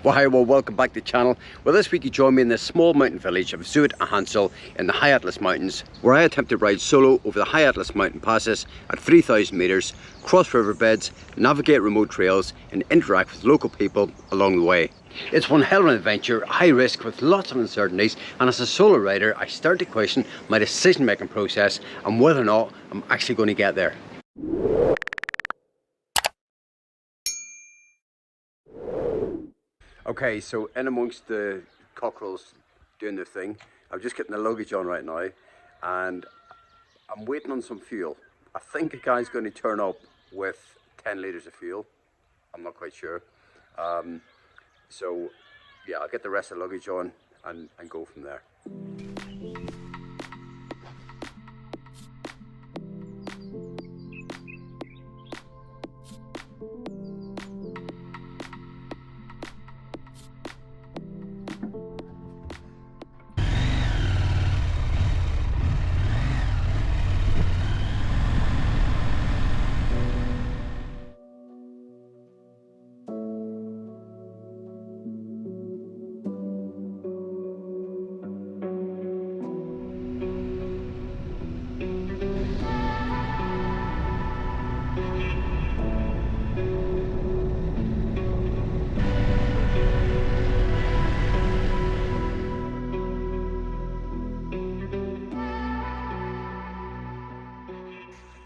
Well, hi, well, welcome back to the channel. Well, this week you join me in the small mountain village of Zuid Hansel in the High Atlas Mountains, where I attempt to ride solo over the High Atlas mountain passes at 3,000 meters, cross riverbeds, navigate remote trails, and interact with local people along the way. It's one hell of an adventure, high risk with lots of uncertainties, and as a solo rider, I start to question my decision-making process and whether or not I'm actually going to get there. Okay, so in amongst the cockerels doing their thing, I'm just getting the luggage on right now, and I'm waiting on some fuel. I think a guy's going to turn up with 10 litres of fuel. I'm not quite sure. So yeah, I'll get the rest of the luggage on and go from there.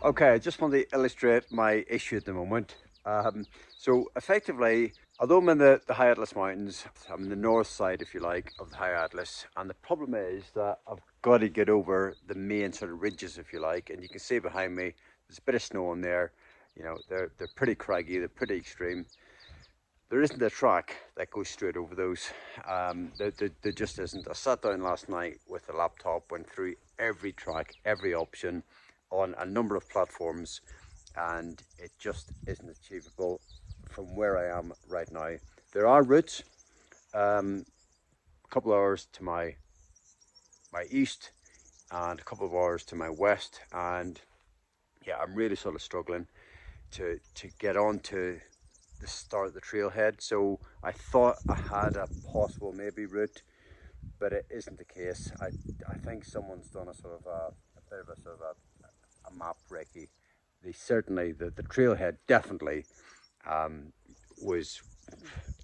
Okay, I just want to illustrate my issue at the moment. So effectively, although I'm in the High Atlas Mountains, I'm in the north side, if you like, of the High Atlas, and the problem is that I've got to get over the main sort of ridges, if you like, and you can see behind me, there's a bit of snow on there. You know, they're pretty craggy, they're pretty extreme. There isn't a track that goes straight over those. There just isn't. I sat down last night with the laptop, went through every track, every option, on a number of platforms, and it just isn't achievable from where I am right now. There are routes, a couple of hours to my east and a couple of hours to my west, and yeah, I'm really sort of struggling to get onto the start of the trailhead. So I thought I had a possible maybe route, but it isn't the case. I think someone's done a sort of a bit of a sort of a map recce. The trailhead definitely was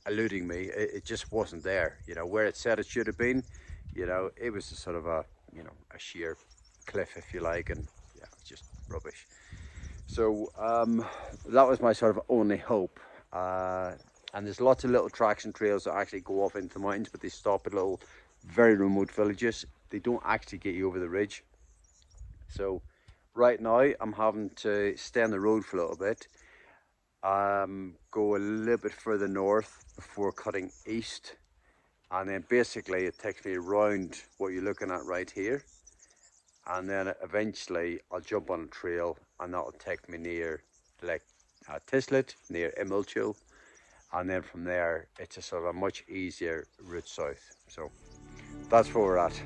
eluding me. It just wasn't there, you know, where it said it should have been. You know, it was a sort of a, you know, a sheer cliff, if you like, and yeah, just rubbish. So that was my sort of only hope. And there's lots of little tracks and trails that actually go off into the mountains, but they stop at little very remote villages. They don't actually get you over the ridge. So right now I'm having to stay on the road for a little bit, go a little bit further north before cutting east, and then basically it takes me around what you're looking at right here, and then eventually I'll jump on a trail and that'll take me near like Tislet, near Imilchil, and then from there it's a sort of a much easier route south. So that's where we're at.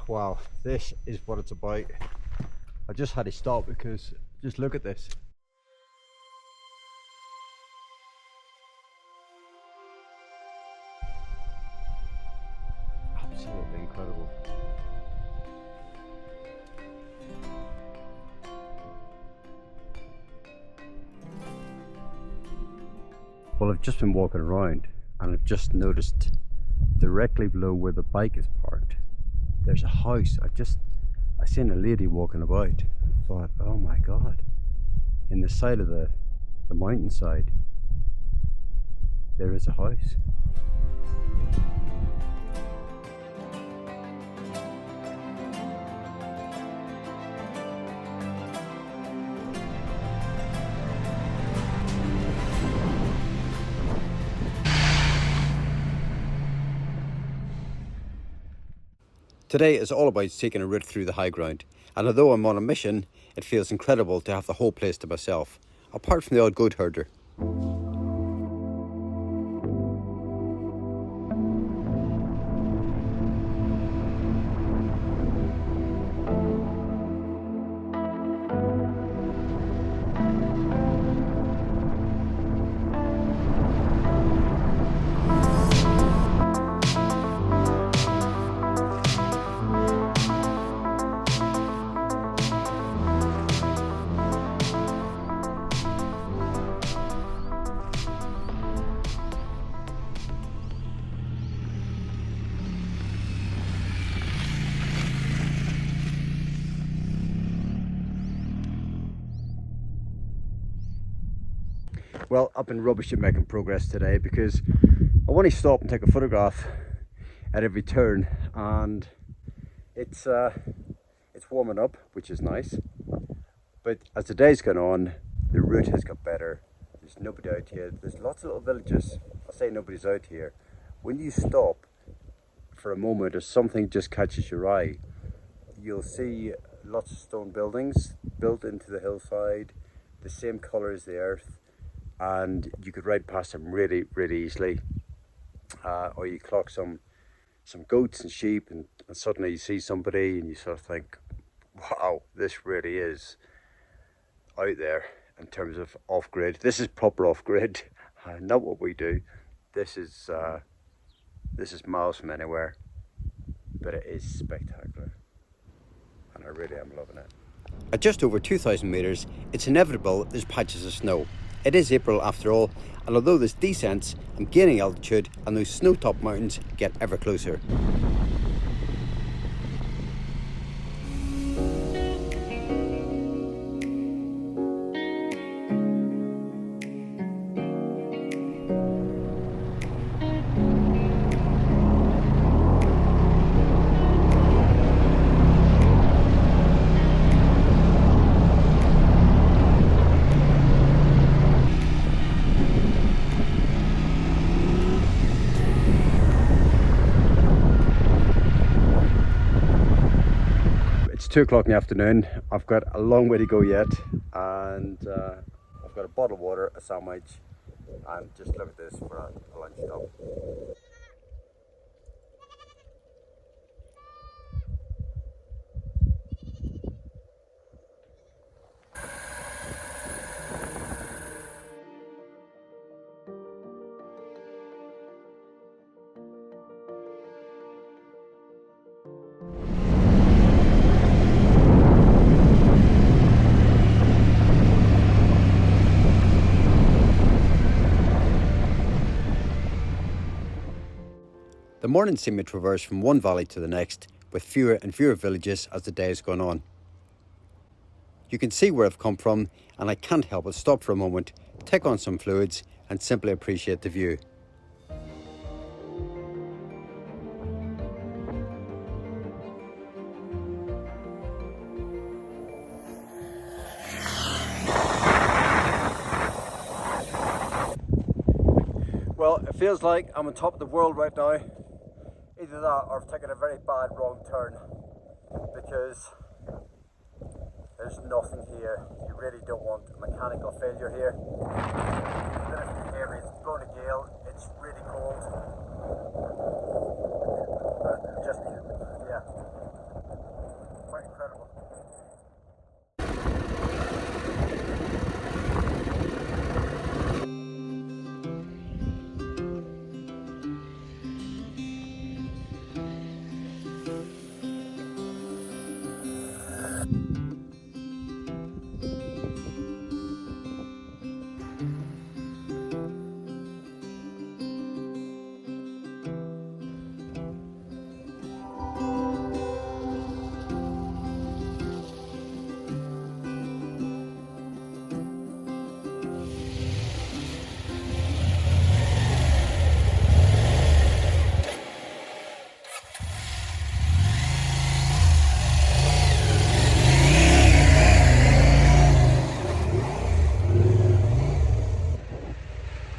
Wow, this is what it's about. I just had to stop because just look at this. Absolutely incredible. Well, I've just been walking around and I've just noticed directly below where the bike is parked, there's a house. I seen a lady walking about. I thought, oh my god, in the side of the mountainside there is a house. Today is all about taking a route through the high ground, and although I'm on a mission, it feels incredible to have the whole place to myself, apart from the odd goat herder. Well, I've been rubbish at making progress today because I want to stop and take a photograph at every turn, and it's warming up, which is nice. But as the day's gone on, the route has got better. There's nobody out here. There's lots of little villages. I'll say nobody's out here. When you stop for a moment or something just catches your eye, you'll see lots of stone buildings built into the hillside, the same colour as the earth. And you could ride past them really, really easily. Or you clock some goats and sheep, and suddenly you see somebody and you sort of think, wow, this really is out there in terms of off-grid. This is proper off-grid, not what we do. This is miles from anywhere, but it is spectacular. And I really am loving it. At just over 2,000 metres, it's inevitable there's patches of snow. It is April after all, and although there's descents, I'm gaining altitude and those snow-topped mountains get ever closer. It's 2 o'clock in the afternoon. I've got a long way to go yet, and I've got a bottle of water, a sandwich, and just look at this for a lunch stop. The morning seen me traverse from one valley to the next, with fewer and fewer villages as the day has gone on. You can see where I've come from, and I can't help but stop for a moment, take on some fluids, and simply appreciate the view. Well, it feels like I'm on top of the world right now. Either that or I've taken a very bad wrong turn, because there's nothing here. You really don't want a mechanical failure here. Even if you can hear me, it's blowing a gale, it's really cold. Just, yeah, quite incredible.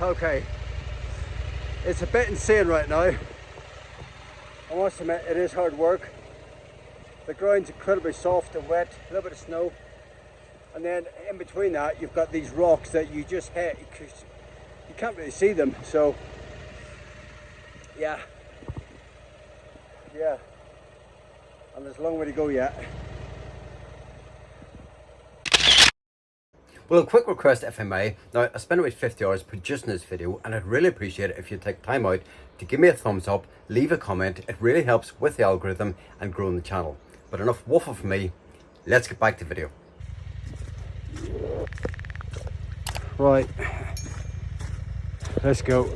Okay, it's a bit insane right now. I must admit, it is hard work. The ground's incredibly soft and wet, a little bit of snow. And then in between that, you've got these rocks that you just hit because you can't really see them. So, yeah. And there's a long way to go yet. Well, a quick request if I may. Now, I spent about 50 hours producing this video and I'd really appreciate it if you take time out to give me a thumbs up, leave a comment. It really helps with the algorithm and growing the channel. But enough waffle from me, let's get back to the video. Right, let's go.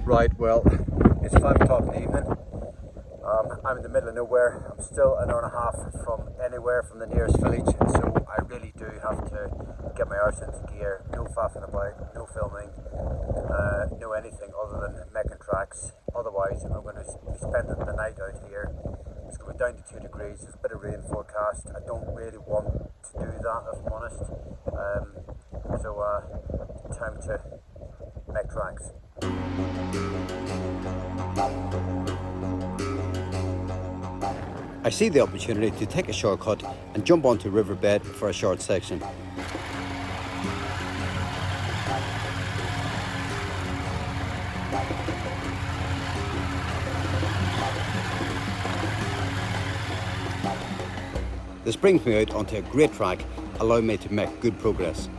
Right, well, it's 5 o'clock in the evening. I'm in the middle of nowhere. I'm still an hour and a half from anywhere from the nearest village, so I really do have to get my arse into gear. No faffing about, no filming, no anything other than making tracks. Otherwise, I'm going to be spending the night out here. It's going to be down to 2 degrees. There's a bit of rain forecast. I don't really want to do that, if I'm honest. Time to make tracks. I see the opportunity to take a shortcut and jump onto a riverbed for a short section. This brings me out onto a great track, allowing me to make good progress.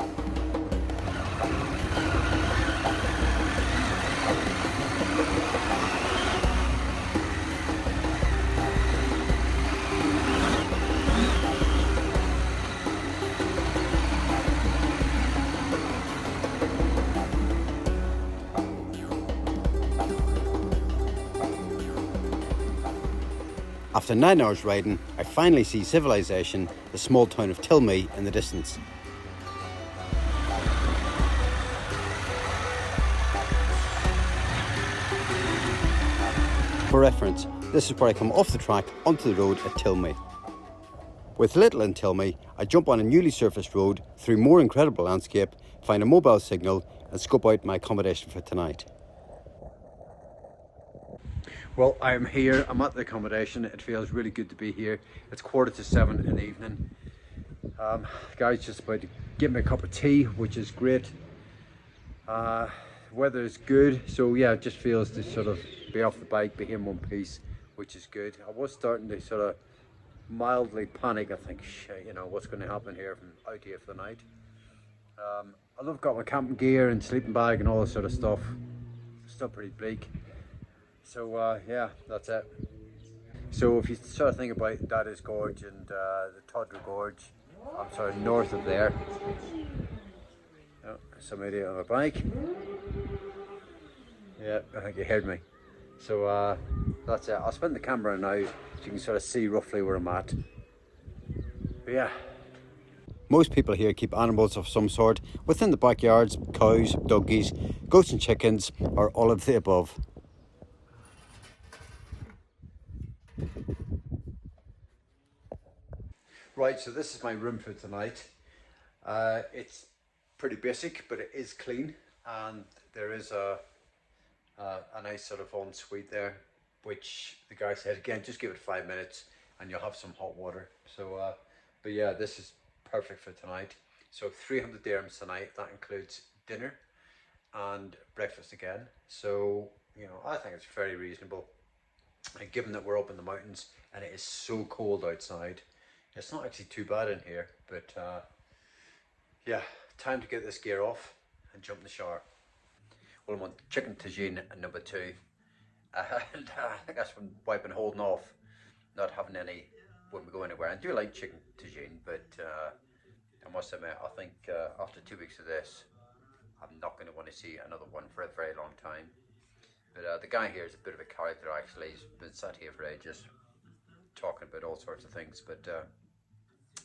After 9 hours riding, I finally see civilization, the small town of Tilmy in the distance. For reference, this is where I come off the track onto the road at Tilmy. With little in Tilmy, I jump on a newly surfaced road through more incredible landscape, find a mobile signal and scope out my accommodation for tonight. Well, I'm here, I'm at the accommodation. It feels really good to be here. It's 7:15 in the evening. Guys just about to give me a cup of tea, which is great. Weather is good, so yeah, it just feels to sort of be off the bike, be here in one piece, which is good. I was starting to sort of mildly panic. I think, shit, you know, what's going to happen here if I'm out here for the night. I've got my camping gear and sleeping bag and all this sort of stuff. It's still pretty bleak. So yeah, that's it. So if you sort of think about that is Gorge and the Toddler Gorge, I'm sort of north of there. Oh, some idiot on a bike. Yeah, I think you heard me. So that's it. I'll spin the camera now so you can sort of see roughly where I'm at. But yeah. Most people here keep animals of some sort within the backyards: cows, donkeys, goats and chickens, or all of the above. Right, so this is my room for tonight. It's pretty basic, but it is clean, and there is a nice sort of ensuite there, which the guy said, again, just give it 5 minutes and you'll have some hot water. So, but yeah, this is perfect for tonight. So 300 dirhams tonight, that includes dinner and breakfast again. So, you know, I think it's very reasonable. And given that we're up in the mountains and it is so cold outside, it's not actually too bad in here, but yeah, time to get this gear off and jump in the shower. Well, I'm on chicken tagine number 2. And I think that's why I've been holding off, not having any when we go anywhere. I do like chicken tagine, but I must admit, I think after 2 weeks of this, I'm not going to want to see another one for a very long time. But the guy here is a bit of a character, actually. He's been sat here for ages, talking about all sorts of things. But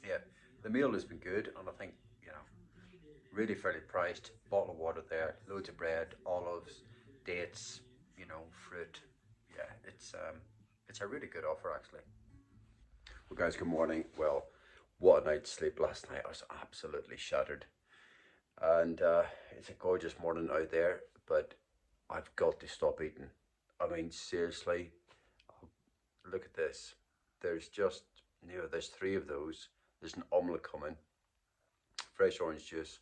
yeah, the meal has been good, and I think, you know, really fairly priced. Bottle of water there, loads of bread, olives, dates, you know, fruit. Yeah, it's a really good offer, actually. Well, guys, good morning. Well, what a night's sleep last night. I was absolutely shattered. And it's a gorgeous morning out there, but I've got to stop eating. I mean, seriously, look at this. There's just, you know, there's three of those. There's an omelette coming, fresh orange juice.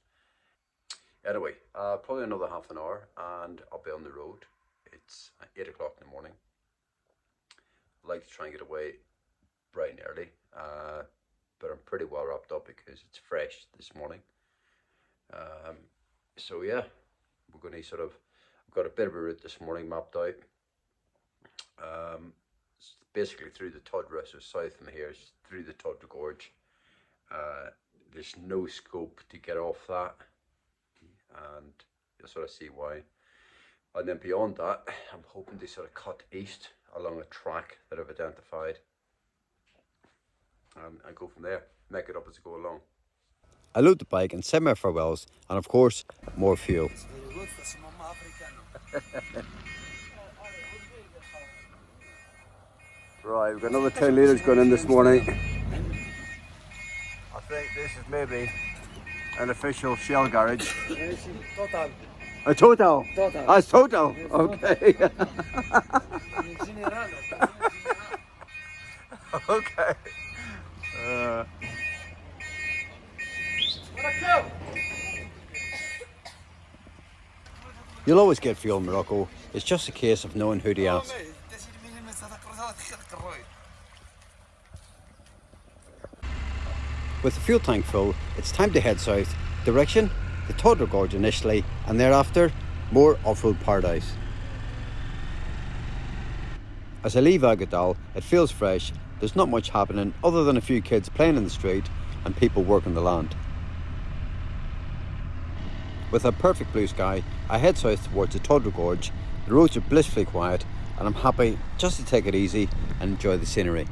Anyway, probably another half an hour and I'll be on the road. It's 8 o'clock in the morning. I like to try and get away bright and early, but I'm pretty well wrapped up because it's fresh this morning. So yeah, we're going to sort of, I've got a bit of a route this morning mapped out. It's basically through the Tundra, so south from here, through the Tundra Gorge. There's no scope to get off that, and you'll sort of see why. And then beyond that, I'm hoping to sort of cut east along a track that I've identified, and go from there, make it up as I go along. I load the bike and send my farewells, and of course, more fuel. Right, we've got another 10 litres going in this morning. I think this is maybe an official Shell garage. Total. A Total? Total. Ah, it's Total, okay. Okay. You'll always get fuel in Morocco. It's just a case of knowing who to ask. With the fuel tank full, it's time to head south. Direction? The Tundra Gorge initially, and thereafter, more off-road paradise. As I leave Agadal, it feels fresh. There's not much happening other than a few kids playing in the street and people working the land. With a perfect blue sky, I head south towards the Tundra Gorge. The roads are blissfully quiet, and I'm happy just to take it easy and enjoy the scenery.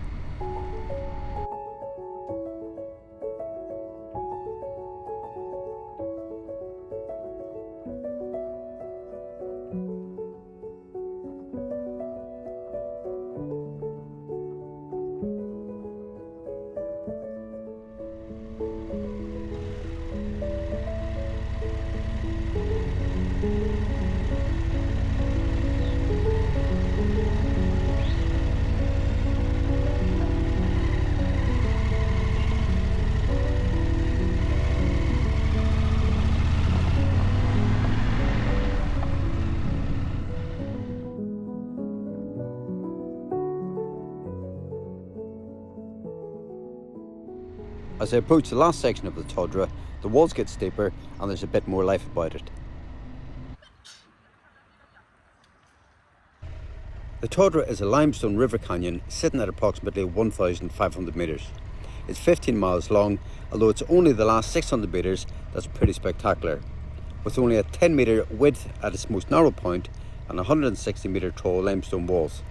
As I approach the last section of the Tundra, the walls get steeper and there's a bit more life about it. The Tundra is a limestone river canyon sitting at approximately 1,500 metres. It's 15 miles long, although it's only the last 600 metres that's pretty spectacular, with only a 10 metre width at its most narrow point and 160 metre tall limestone walls.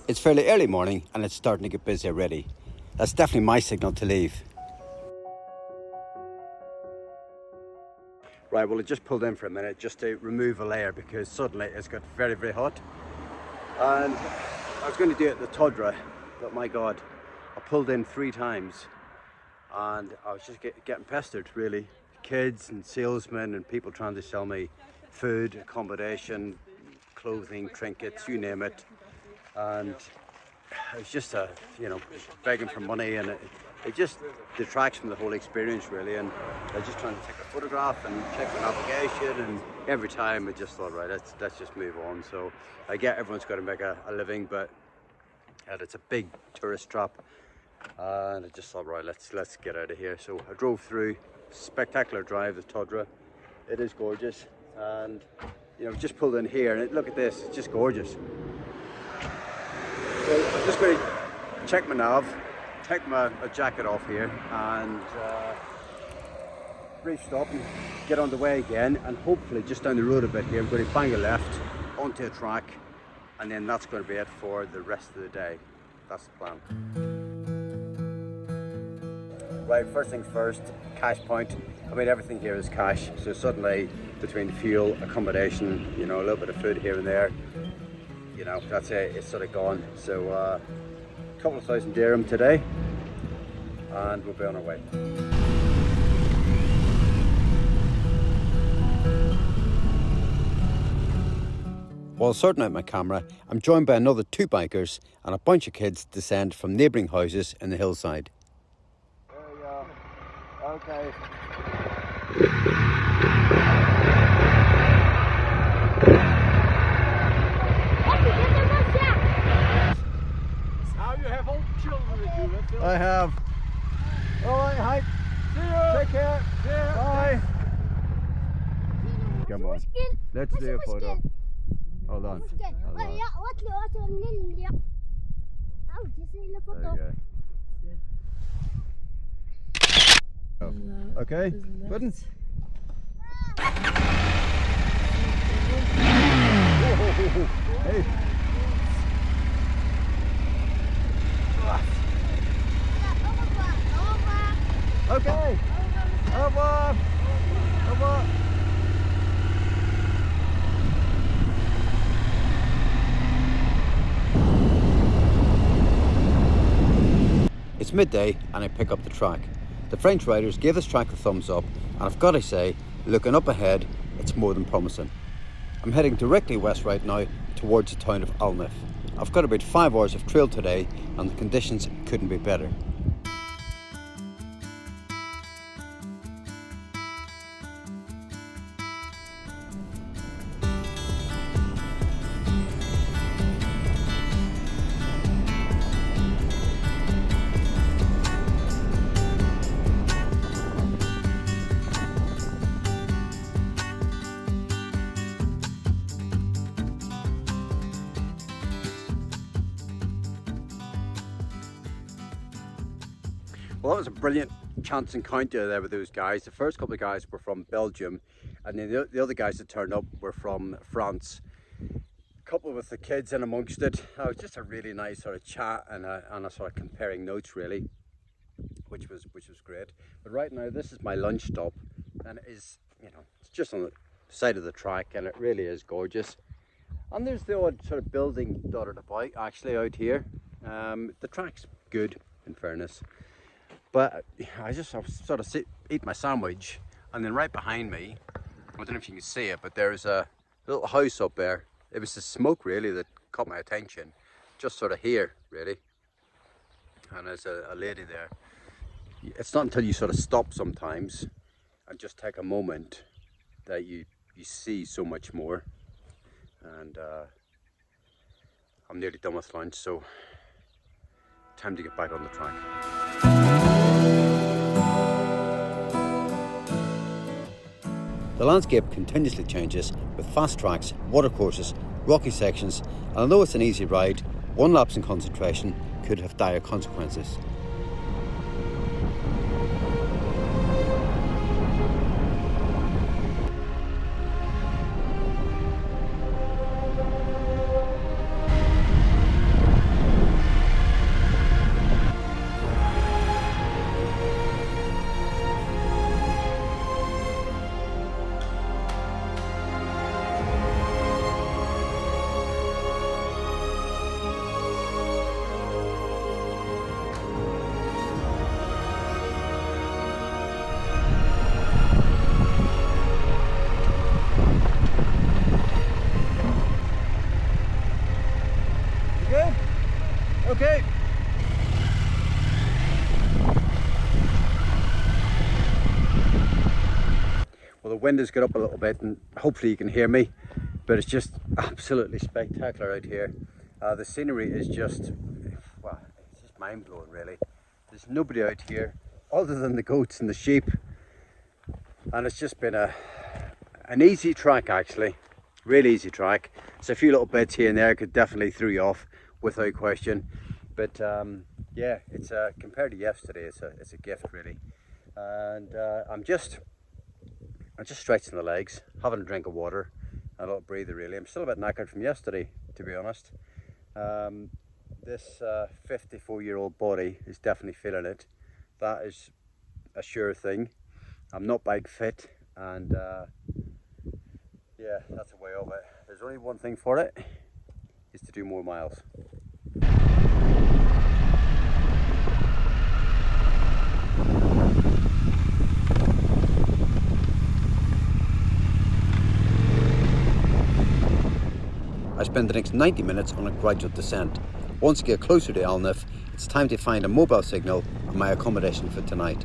It's fairly early morning and it's starting to get busy already. That's definitely my signal to leave. Right, well, I just pulled in for a minute just to remove a layer because suddenly it's got very, very hot. And I was going to do it at the Tundra, but my God, I pulled in 3 times and I was just getting pestered, really. Kids and salesmen and people trying to sell me food, accommodation, clothing, trinkets, you name it. And it was just begging for money, and it just detracts from the whole experience, really. And I was just trying to take a photograph and check my navigation, and every time I just thought, right, let's just move on. So I get everyone's got to make a living, but it's a big tourist trap, and I just thought, right, let's get out of here. So I drove through spectacular drive, the Tundra. It is gorgeous, and you know, just pulled in here and look at this, it's just gorgeous. So I'm just going to check my nav, take my jacket off here, and brief stop and get on the way again, and hopefully just down the road a bit here I'm going to bang a left onto a track, and then that's going to be it for the rest of the day. That's the plan. Right, first things first, cash point. I mean, everything here is cash, so suddenly between fuel, accommodation, you know, a little bit of food here and there, you know, that's it, it's sort of gone. So a couple of thousand dirham today, and we'll be on our way. While sorting out my camera, I'm joined by another 2 bikers and a bunch of kids descend from neighbouring houses in the hillside. There we go. Okay. Now you have all children with you. I have. Alright, hi. See you. Take care. See you. Bye. Come on. Let's do a photo. Hold on. Hold on. There you go. Okay, button. Hey. Okay. Over. Over. It's midday and I pick up the track. The French riders gave this track a thumbs up, and I've got to say, looking up ahead, it's more than promising. I'm heading directly west right now towards the town of Alnif. I've got about 5 hours of trail today and the conditions couldn't be better. Well, that was a brilliant chance encounter there with those guys. The first couple of guys were from Belgium, and then the other guys that turned up were from France. A couple with the kids in amongst it. It was just a really nice sort of chat and a sort of comparing notes really, which was great. But right now this is my lunch stop, and it is, you know, it's just on the side of the track, and it really is gorgeous. And there's the odd sort of building dotted about actually out here. The track's good in fairness. But I sort of eat my sandwich, and then right behind me, I don't know if you can see it, but there's a little house up there. It was the smoke really that caught my attention, just sort of here really. And there's a lady there. It's not until you sort of stop sometimes and just take a moment that you see so much more. And I'm nearly done with lunch, so time to get back on the track. The landscape continuously changes with fast tracks, watercourses, rocky sections, and although it's an easy ride, one lapse in concentration could have dire consequences. Okay. Well, the wind has got up a little bit and hopefully you can hear me, but it's just absolutely spectacular out here. The scenery is just, well, it's just mind-blowing really. There's nobody out here other than the goats and the sheep. and it's just been an easy track actually, really easy track. So a few little bits here and there could definitely throw you off without question, but yeah, it's compared to yesterday, it's a gift really. And I'm just stretching the legs, having a drink of water, and a little breather really. I'm still a bit knackered from yesterday, to be honest. This 54-year-old body is definitely feeling it. That is a sure thing. I'm not bike fit, and yeah, that's a way of it. There's only one thing for it, is to do more miles. I spend the next 90 minutes on a gradual descent. Once I get closer to Alnif, it's time to find a mobile signal and my accommodation for tonight.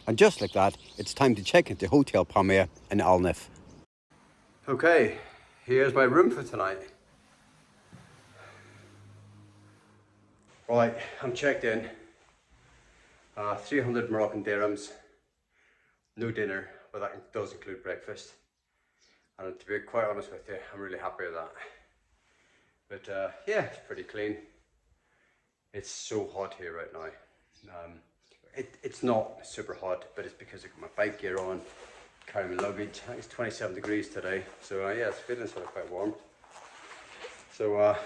And just like that, it's time to check into Hotel Palmyra in Alnif. Okay, here's my room for tonight. Right, I'm checked in. 300 Moroccan dirhams, no dinner, but that does include breakfast. And to be quite honest with you, I'm really happy with that. But yeah, it's pretty clean. It's so hot here right now. It's not super hot, but it's because I've got my bike gear on, carrying my luggage. I think it's 27 degrees today, so yeah, it's feeling sort of quite warm. So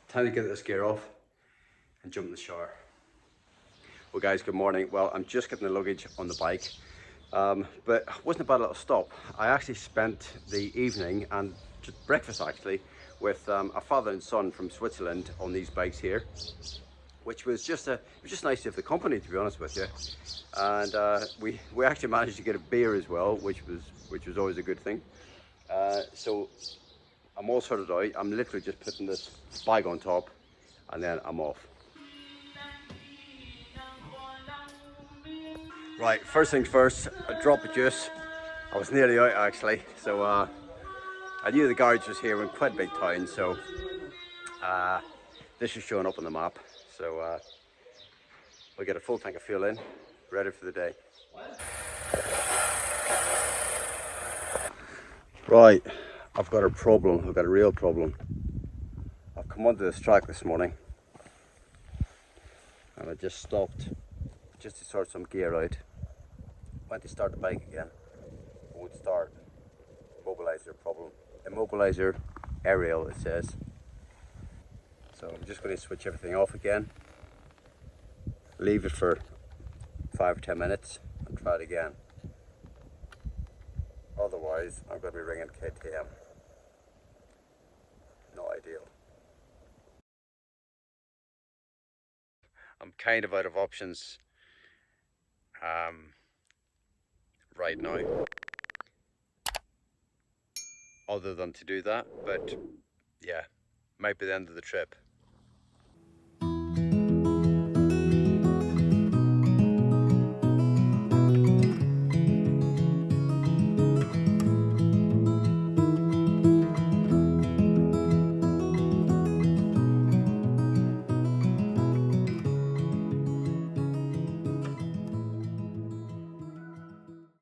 time to get this gear off and jump in the shower. Well guys, good morning. Well, I'm just getting the luggage on the bike, but it wasn't a bad little stop. I actually spent the evening and just breakfast actually with a father and son from Switzerland on these bikes here, which was just nice to have the company, to be honest with you. And we actually managed to get a beer as well, which was always a good thing. So I'm all sorted out. I'm literally just putting this bag on top, and then I'm off. Right, first things first, a drop of juice. I was nearly out actually, so I knew the garage was here in quite a big town, so this is showing up on the map. So we'll get a full tank of fuel in, ready for the day. Right, I've got a problem, I've got a real problem. I've come onto this track this morning and I just stopped just to sort some gear out. Went to start the bike again, won't start. Immobilizer problem. Immobilizer aerial, it says. So I'm just going to switch everything off again, leave it for 5 or 10 minutes and try it again. Otherwise, I'm going to be ringing KTM. Not ideal. I'm kind of out of options right now, other than to do that, but yeah, might be the end of the trip.